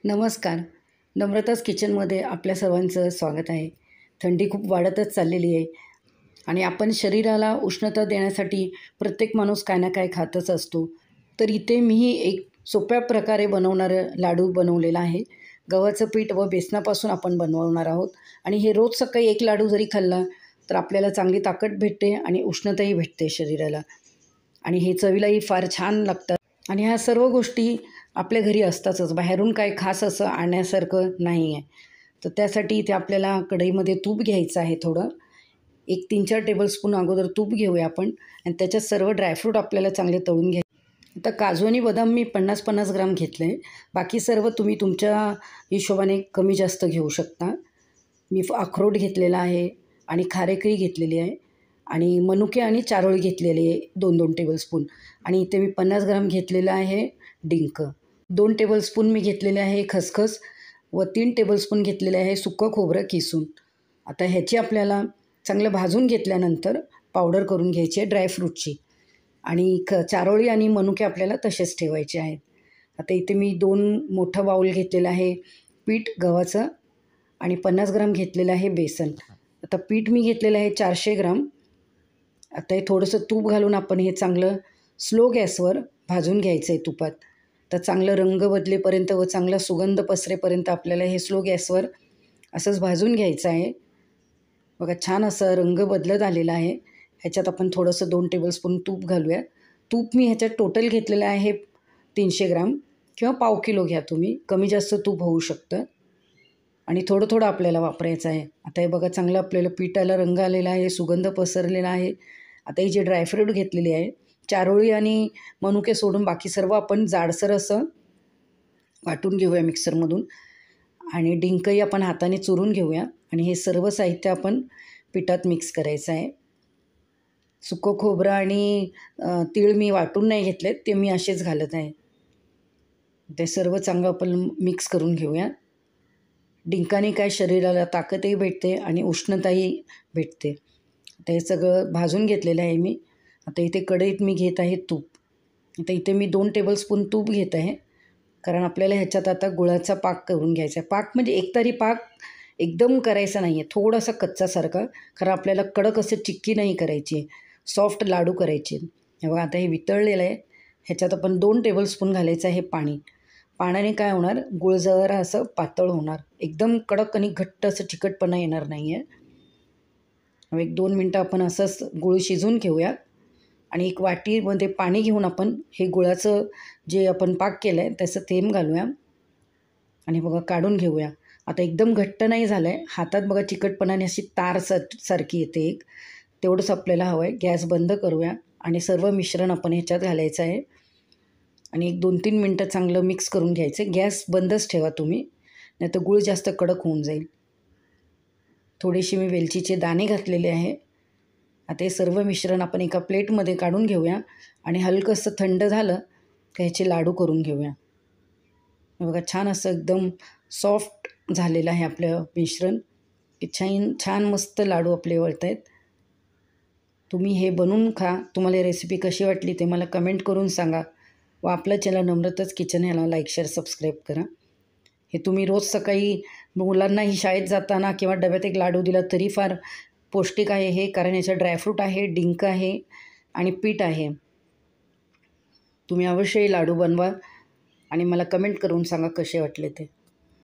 नमस्कार. नम्रताच किचनमध्ये आपल्या सर्वांचं स्वागत आहे. थंडी खूप वाढतच चाललेली आहे आणि आपण शरीराला उष्णता देण्यासाठी प्रत्येक माणूस काय ना काय खातच असतो. तर इथे मी एक सोप्या प्रकारे बनवणारं लाडू बनवलेला आहे. गव्हाचं पीठ व बेसनापासून आपण बनवणार आहोत आणि हे रोज सकाळी एक लाडू जरी खाल्ला तर आपल्याला चांगली ताकद भेटते आणि उष्णताही भेटते शरीराला आणि हे चवीलाही फार छान लागतात. आणि ह्या सर्व गोष्टी आपल्या घरी असतातच, बाहेरून काय खास असं आणण्यासारखं नाही आहे. तर त्यासाठी इथे आपल्याला कढईमध्ये तूप घ्यायचं आहे थोडं. एक 3-4 टेबलस्पून अगोदर तूप घेऊया आपण आणि त्याच्यात सर्व ड्रायफ्रूट आपल्याला चांगले तळून घ्यायचे. आता काजू आणि बदाम मी 50-50 ग्राम घेतले आहे. बाकी सर्व तुम्ही तुमच्या हिशोबाने कमी जास्त घेऊ शकता. मी अक्रोड घेतलेला आहे आणि खारेकळी घेतलेली आहे आणि मनुके आणि चारोळी घेतलेली आहे 2-2 टेबलस्पून आणि इथे मी 50 ग्राम घेतलेलं आहे डिंक. 2 टेबलस्पून मी घेतलेले आहे खसखस व 3 टेबलस्पून घेतलेले आहे सुकं खोबरं किसून. आता ह्याची आपल्याला चांगलं भाजून घेतल्यानंतर पावडर करून घ्यायची आहे ड्रायफ्रूटची आणि चारोळी आणि मनुके आपल्याला तसेच ठेवायचे आहेत. आता इथे मी 2 मोठं बाऊल घेतलेलं आहे पीठ गव्हाचं आणि 50 ग्राम घेतलेलं आहे बेसन. आता पीठ मी घेतलेलं आहे 400 ग्राम. आता हे थोडंसं तूप घालून आपण हे चांगलं स्लो गॅसवर भाजून घ्यायचं आहे तुपात. तर चांगलं रंग बदलेपर्यंत व चांगला सुगंध पसरेपर्यंत आपल्याला हे स्लो गॅसवर असंच भाजून घ्यायचं आहे. बघा छान असं रंग बदलत आलेला आहे. ह्याच्यात आपण थोडंसं 2 टेबलस्पून तूप घालूया. तूप मी ह्याच्यात टोटल घेतलेलं आहे 300 ग्राम किंवा पाव किलो घ्या तुम्ही. कमी जास्त तूप होऊ शकतं आणि थोडं थोडं आपल्याला वापरायचं आहे. आता हे बघा चांगलं आपल्याला पिठाला रंग आलेला आहे, सुगंध पसरलेला आहे. आता ही जे ड्रायफ्रूट घेतलेली आहे, चारोळी आणि मनुके सोडून बाकी सर्व आपण जाडसर असं वाटून घेऊया मिक्सरमधून आणि डिंकही आपण हाताने चुरून घेऊया आणि हे सर्व साहित्य आपण पिठात मिक्स करायचं आहे. सुकं खोबरं आणि तीळ मी वाटून नाही घेतलेत, ते मी असेच घालत आहे. ते सर्व चांगलं आपण मिक्स करून घेऊया. डिंकाने काय शरीराला ताकदही भेटते आणि उष्णताही भेटते. आता हे सगळं भाजून घेतलेलं आहे मी. आता इथे कढईत मी घेत आहे तूप. आता इथे मी 2 टेबलस्पून तूप घेत आहे कारण आपल्याला ह्याच्यात आता गुळाचा पाक करून घ्यायचा आहे. पाक म्हणजे एकतरी पाक एकदम करायचा नाही आहे, थोडासा कच्चासारखा. कारण आपल्याला कडक असं चिक्की नाही करायची, सॉफ्ट लाडू करायचे. हे बघा आता हे वितळलेलं आहे. ह्याच्यात आपण 2 टेबलस्पून घालायचं आहे पाणी. पाण्याने काय होणार, गुळ जरा असं पातळ होणार, एकदम कडक आणि घट्ट असं चिकटपणा येणार नाही आहे. 1-2 मिनटं आपण असंच गूळ शिजवून घेऊया आणि एक वाटीमध्ये पाणी घेऊन आपण हे गुळाचं जे आपण पाक केलं आहे त्याचं थेंब घालूया आणि बघा काढून घेऊया. आता एकदम घट्ट नाही झालं आहे, हातात बघा चिकटपणाने अशी तार सारखी येते एक, तेवढंच आपल्याला हवं आहे. गॅस बंद करूया आणि सर्व मिश्रण आपण ह्याच्यात घालायचं आहे आणि 1-2-3 मिनटं चांगलं मिक्स करून घ्यायचं. गॅस बंदच ठेवा तुम्ही, नाहीतर गूळ जास्त कडक होऊन जाईल. थोडेसे मी वेलचीचे दाणे घातलेले आहे. आता हे सर्व मिश्रण आपण एका प्लेटमध्ये काढून घेऊया आणि हलकंसं थंड झालं का ह्याचे लाडू करून घेऊया. बघा छान असं एकदम सॉफ्ट झालेलं आहे आपलं मिश्रण. छान मस्त लाडू आपले वळत आहेत. तुम्ही हे बनवून खा. तुम्हाला रेसिपी कशी वाटली ते मला कमेंट करून सांगा व आपलं चॅनल नम्रताच किचन ह्याला लाईक शेअर सबस्क्राईब करा. हे तुम्ही रोज सकाळी मुलांनाही शाळेत जाताना किंवा डब्यात एक लाडू दिला तरी फार पौष्टिक आहे हे, कारण याच्यात ड्रायफ्रूट आहे, डिंक आहे आणि पीठ आहे. तुम्ही अवश्य लाडू बनवा आणि मला कमेंट करून सांगा कसे वाटले ते.